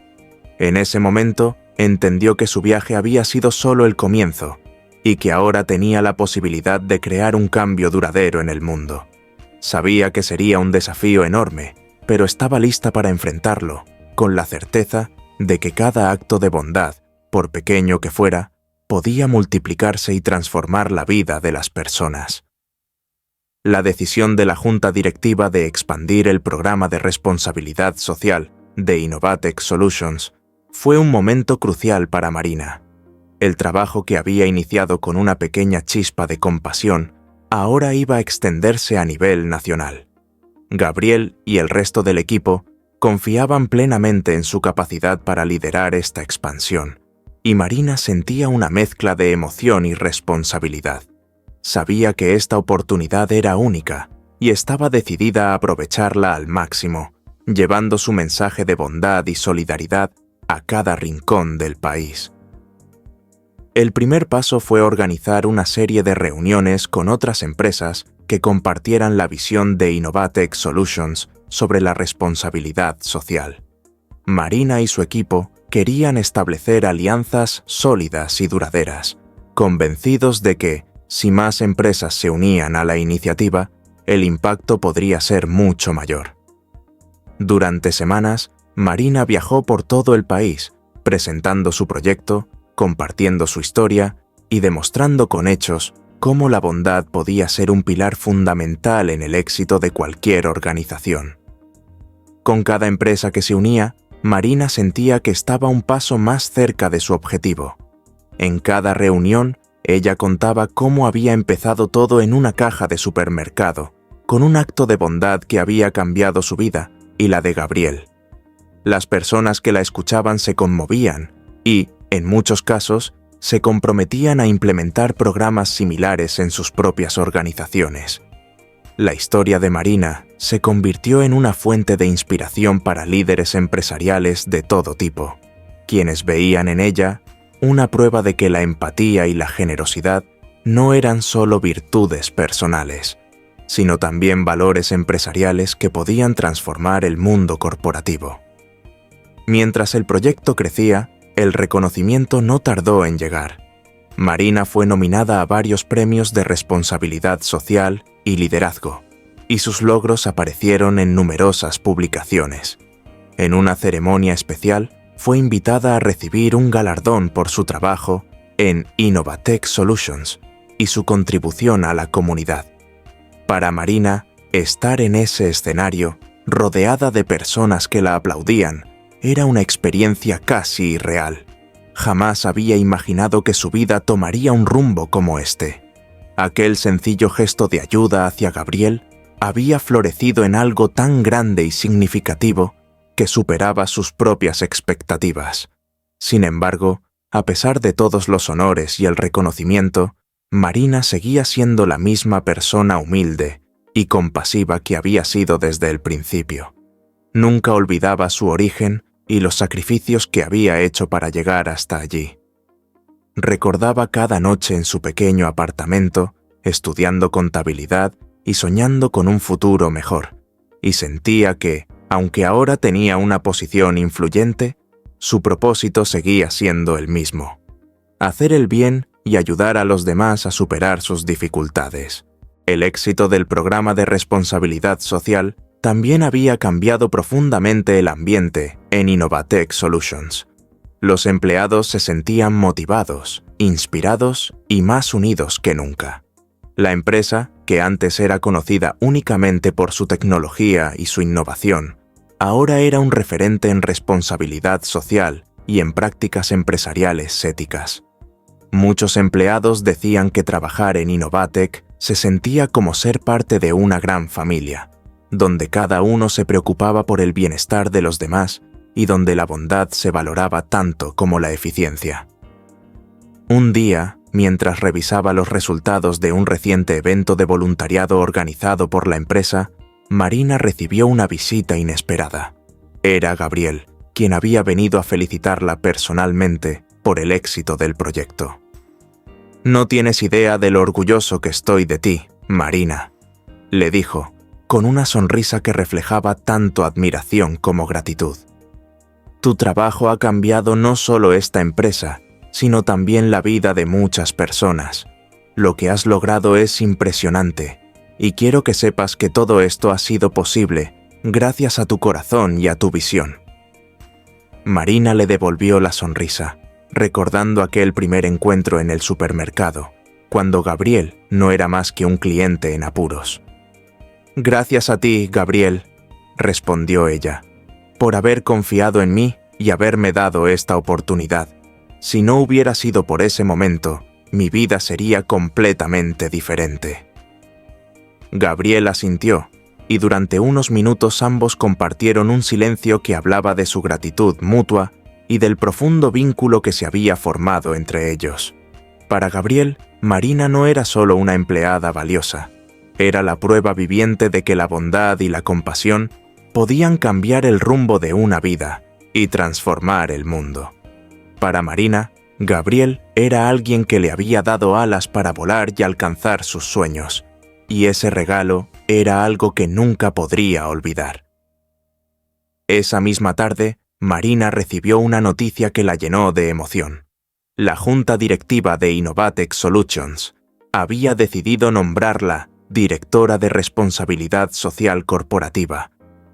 En ese momento, entendió que su viaje había sido solo el comienzo y que ahora tenía la posibilidad de crear un cambio duradero en el mundo. Sabía que sería un desafío enorme, pero estaba lista para enfrentarlo, con la certeza de que cada acto de bondad, por pequeño que fuera, podía multiplicarse y transformar la vida de las personas. La decisión de la junta directiva de expandir el programa de responsabilidad social de Innovatec Solutions fue un momento crucial para Marina. El trabajo que había iniciado con una pequeña chispa de compasión ahora iba a extenderse a nivel nacional. Gabriel y el resto del equipo confiaban plenamente en su capacidad para liderar esta expansión, y Marina sentía una mezcla de emoción y responsabilidad. Sabía que esta oportunidad era única y estaba decidida a aprovecharla al máximo, llevando su mensaje de bondad y solidaridad a cada rincón del país. El primer paso fue organizar una serie de reuniones con otras empresas que compartieran la visión de Innovatec Solutions sobre la responsabilidad social. Marina y su equipo querían establecer alianzas sólidas y duraderas, convencidos de que, si más empresas se unían a la iniciativa, el impacto podría ser mucho mayor. Durante semanas, Marina viajó por todo el país, presentando su proyecto, compartiendo su historia y demostrando con hechos cómo la bondad podía ser un pilar fundamental en el éxito de cualquier organización. Con cada empresa que se unía, Marina sentía que estaba un paso más cerca de su objetivo. En cada reunión, ella contaba cómo había empezado todo en una caja de supermercado, con un acto de bondad que había cambiado su vida y la de Gabriel. Las personas que la escuchaban se conmovían y, en muchos casos, se comprometían a implementar programas similares en sus propias organizaciones. La historia de Marina se convirtió en una fuente de inspiración para líderes empresariales de todo tipo, quienes veían en ella una prueba de que la empatía y la generosidad no eran solo virtudes personales, sino también valores empresariales que podían transformar el mundo corporativo. Mientras el proyecto crecía, el reconocimiento no tardó en llegar. Marina fue nominada a varios premios de responsabilidad social y liderazgo, y sus logros aparecieron en numerosas publicaciones. En una ceremonia especial, fue invitada a recibir un galardón por su trabajo en Innovatech Solutions y su contribución a la comunidad. Para Marina, estar en ese escenario, rodeada de personas que la aplaudían, era una experiencia casi irreal. Jamás había imaginado que su vida tomaría un rumbo como este. Aquel sencillo gesto de ayuda hacia Gabriel había florecido en algo tan grande y significativo que superaba sus propias expectativas. Sin embargo, a pesar de todos los honores y el reconocimiento, Marina seguía siendo la misma persona humilde y compasiva que había sido desde el principio. Nunca olvidaba su origen y los sacrificios que había hecho para llegar hasta allí. Recordaba cada noche en su pequeño apartamento, estudiando contabilidad y soñando con un futuro mejor, y sentía que, aunque ahora tenía una posición influyente, su propósito seguía siendo el mismo: hacer el bien y ayudar a los demás a superar sus dificultades. El éxito del programa de responsabilidad social también había cambiado profundamente el ambiente en Innovatech Solutions. Los empleados se sentían motivados, inspirados y más unidos que nunca. La empresa, que antes era conocida únicamente por su tecnología y su innovación, ahora era un referente en responsabilidad social y en prácticas empresariales éticas. Muchos empleados decían que trabajar en Innovatech se sentía como ser parte de una gran familia, donde cada uno se preocupaba por el bienestar de los demás y donde la bondad se valoraba tanto como la eficiencia. Un día, mientras revisaba los resultados de un reciente evento de voluntariado organizado por la empresa, Marina recibió una visita inesperada. Era Gabriel, quien había venido a felicitarla personalmente por el éxito del proyecto. «No tienes idea de lo orgulloso que estoy de ti, Marina», le dijo, con una sonrisa que reflejaba tanto admiración como gratitud. «Tu trabajo ha cambiado no solo esta empresa, sino también la vida de muchas personas. Lo que has logrado es impresionante, y quiero que sepas que todo esto ha sido posible gracias a tu corazón y a tu visión». Marina le devolvió la sonrisa, recordando aquel primer encuentro en el supermercado, cuando Gabriel no era más que un cliente en apuros. «Gracias a ti, Gabriel», respondió ella, «por haber confiado en mí y haberme dado esta oportunidad. Si no hubiera sido por ese momento, mi vida sería completamente diferente». Gabriel asintió, y durante unos minutos ambos compartieron un silencio que hablaba de su gratitud mutua y del profundo vínculo que se había formado entre ellos. Para Gabriel, Marina no era solo una empleada valiosa, era la prueba viviente de que la bondad y la compasión podían cambiar el rumbo de una vida y transformar el mundo. Para Marina, Gabriel era alguien que le había dado alas para volar y alcanzar sus sueños, y ese regalo era algo que nunca podría olvidar. Esa misma tarde, Marina recibió una noticia que la llenó de emoción. La junta directiva de Innovatec Solutions había decidido nombrarla directora de responsabilidad social corporativa,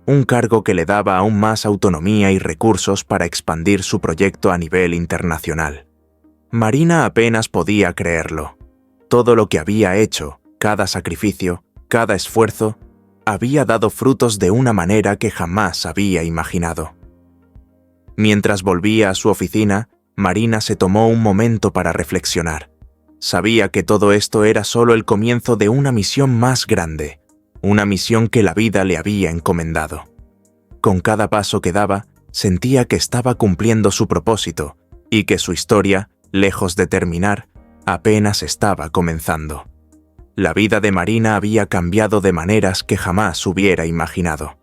un cargo que le daba aún más autonomía y recursos para expandir su proyecto a nivel internacional. Marina apenas podía creerlo. Todo lo que había hecho, cada sacrificio, cada esfuerzo, había dado frutos de una manera que jamás había imaginado. Mientras volvía a su oficina, Marina se tomó un momento para reflexionar. Sabía que todo esto era solo el comienzo de una misión más grande, una misión que la vida le había encomendado. Con cada paso que daba, sentía que estaba cumpliendo su propósito y que su historia, lejos de terminar, apenas estaba comenzando. La vida de Marina había cambiado de maneras que jamás hubiera imaginado.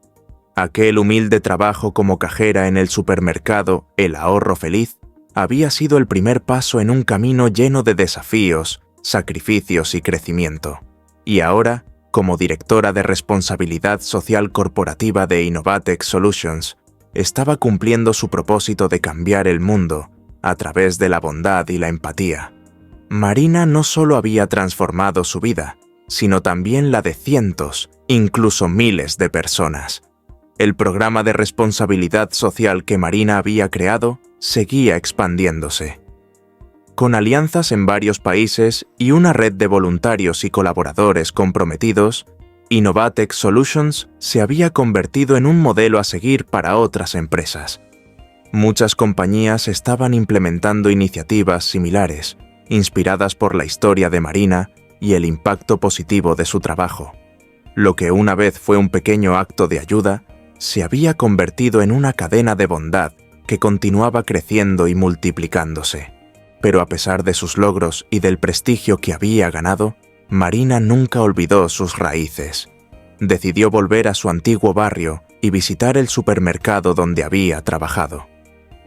Aquel humilde trabajo como cajera en el supermercado El Ahorro Feliz había sido el primer paso en un camino lleno de desafíos, sacrificios y crecimiento. Y ahora, como directora de responsabilidad social corporativa de Innovatec Solutions, estaba cumpliendo su propósito de cambiar el mundo a través de la bondad y la empatía. Marina no solo había transformado su vida, sino también la de cientos, incluso miles de personas. El programa de responsabilidad social que Marina había creado seguía expandiéndose. Con alianzas en varios países y una red de voluntarios y colaboradores comprometidos, Innovatec Solutions se había convertido en un modelo a seguir para otras empresas. Muchas compañías estaban implementando iniciativas similares, inspiradas por la historia de Marina y el impacto positivo de su trabajo. Lo que una vez fue un pequeño acto de ayuda, se había convertido en una cadena de bondad que continuaba creciendo y multiplicándose. Pero a pesar de sus logros y del prestigio que había ganado, Marina nunca olvidó sus raíces. Decidió volver a su antiguo barrio y visitar el supermercado donde había trabajado.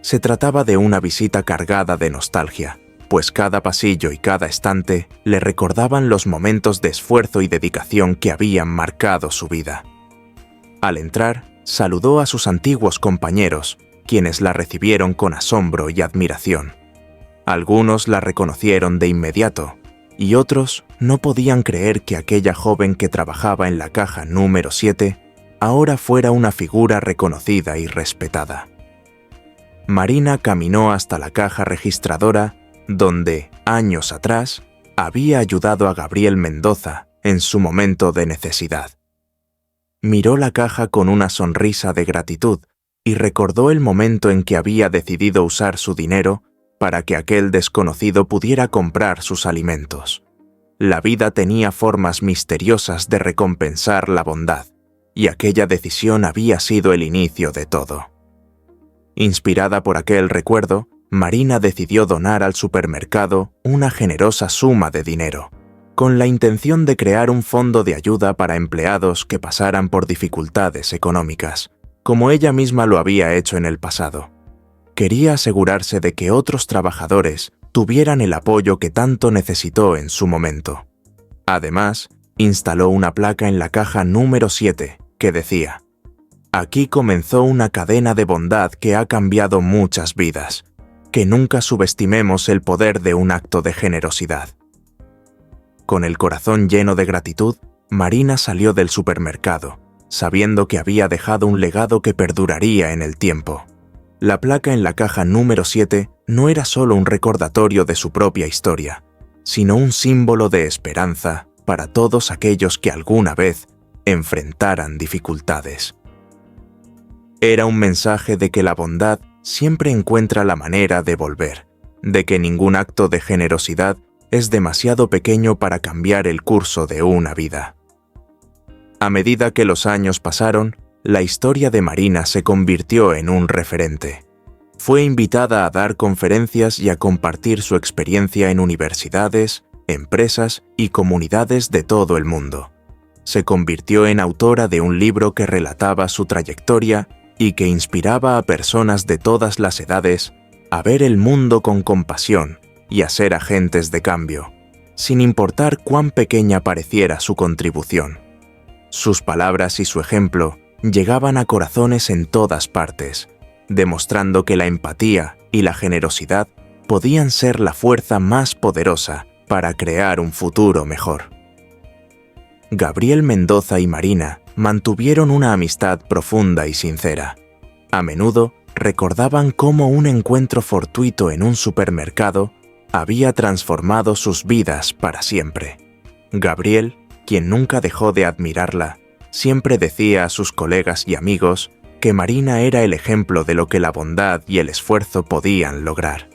Se trataba de una visita cargada de nostalgia, pues cada pasillo y cada estante le recordaban los momentos de esfuerzo y dedicación que habían marcado su vida. Al entrar, saludó a sus antiguos compañeros, quienes la recibieron con asombro y admiración. Algunos la reconocieron de inmediato, y otros no podían creer que aquella joven que trabajaba en la caja número 7 ahora fuera una figura reconocida y respetada. Marina caminó hasta la caja registradora, donde, años atrás, había ayudado a Gabriel Mendoza en su momento de necesidad. Miró la caja con una sonrisa de gratitud y recordó el momento en que había decidido usar su dinero para que aquel desconocido pudiera comprar sus alimentos. La vida tenía formas misteriosas de recompensar la bondad, y aquella decisión había sido el inicio de todo. Inspirada por aquel recuerdo, Marina decidió donar al supermercado una generosa suma de dinero, con la intención de crear un fondo de ayuda para empleados que pasaran por dificultades económicas, como ella misma lo había hecho en el pasado. Quería asegurarse de que otros trabajadores tuvieran el apoyo que tanto necesitó en su momento. Además, instaló una placa en la caja número 7 que decía: «Aquí comenzó una cadena de bondad que ha cambiado muchas vidas. Que nunca subestimemos el poder de un acto de generosidad». Con el corazón lleno de gratitud, Marina salió del supermercado, sabiendo que había dejado un legado que perduraría en el tiempo. La placa en la caja número 7 no era solo un recordatorio de su propia historia, sino un símbolo de esperanza para todos aquellos que alguna vez enfrentaran dificultades. Era un mensaje de que la bondad siempre encuentra la manera de volver, de que ningún acto de generosidad es demasiado pequeño para cambiar el curso de una vida. A medida que los años pasaron, la historia de Marina se convirtió en un referente. Fue invitada a dar conferencias y a compartir su experiencia en universidades, empresas y comunidades de todo el mundo. Se convirtió en autora de un libro que relataba su trayectoria y que inspiraba a personas de todas las edades a ver el mundo con compasión y a ser agentes de cambio, sin importar cuán pequeña pareciera su contribución. Sus palabras y su ejemplo llegaban a corazones en todas partes, demostrando que la empatía y la generosidad podían ser la fuerza más poderosa para crear un futuro mejor. Gabriel Mendoza y Marina mantuvieron una amistad profunda y sincera. A menudo recordaban cómo un encuentro fortuito en un supermercado había transformado sus vidas para siempre. Gabriel, quien nunca dejó de admirarla, siempre decía a sus colegas y amigos que Marina era el ejemplo de lo que la bondad y el esfuerzo podían lograr.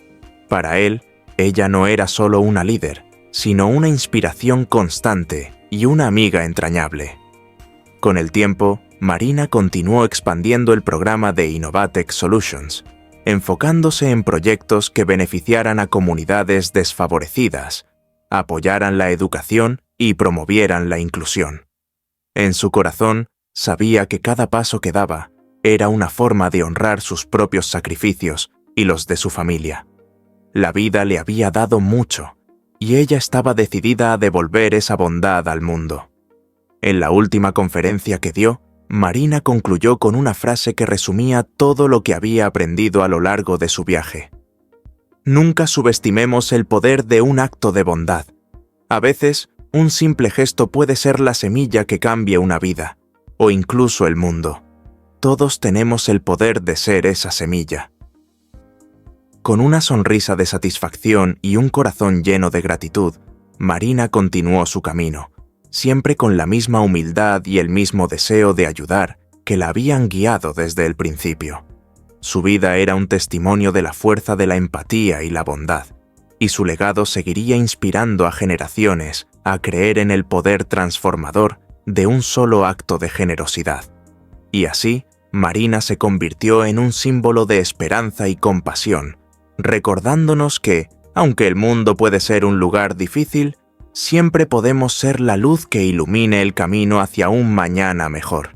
Para él, ella no era solo una líder, sino una inspiración constante y una amiga entrañable. Con el tiempo, Marina continuó expandiendo el programa de Innovatech Solutions, enfocándose en proyectos que beneficiaran a comunidades desfavorecidas, apoyaran la educación y promovieran la inclusión. En su corazón, sabía que cada paso que daba era una forma de honrar sus propios sacrificios y los de su familia. La vida le había dado mucho, y ella estaba decidida a devolver esa bondad al mundo. En la última conferencia que dio, Marina concluyó con una frase que resumía todo lo que había aprendido a lo largo de su viaje. Nunca subestimemos el poder de un acto de bondad. A veces, un simple gesto puede ser la semilla que cambie una vida, o incluso el mundo. Todos tenemos el poder de ser esa semilla. Con una sonrisa de satisfacción y un corazón lleno de gratitud, Marina continuó su camino, siempre con la misma humildad y el mismo deseo de ayudar que la habían guiado desde el principio. Su vida era un testimonio de la fuerza de la empatía y la bondad, y su legado seguiría inspirando a generaciones a creer en el poder transformador de un solo acto de generosidad. Y así, Marina se convirtió en un símbolo de esperanza y compasión, recordándonos que, aunque el mundo puede ser un lugar difícil, siempre podemos ser la luz que ilumine el camino hacia un mañana mejor.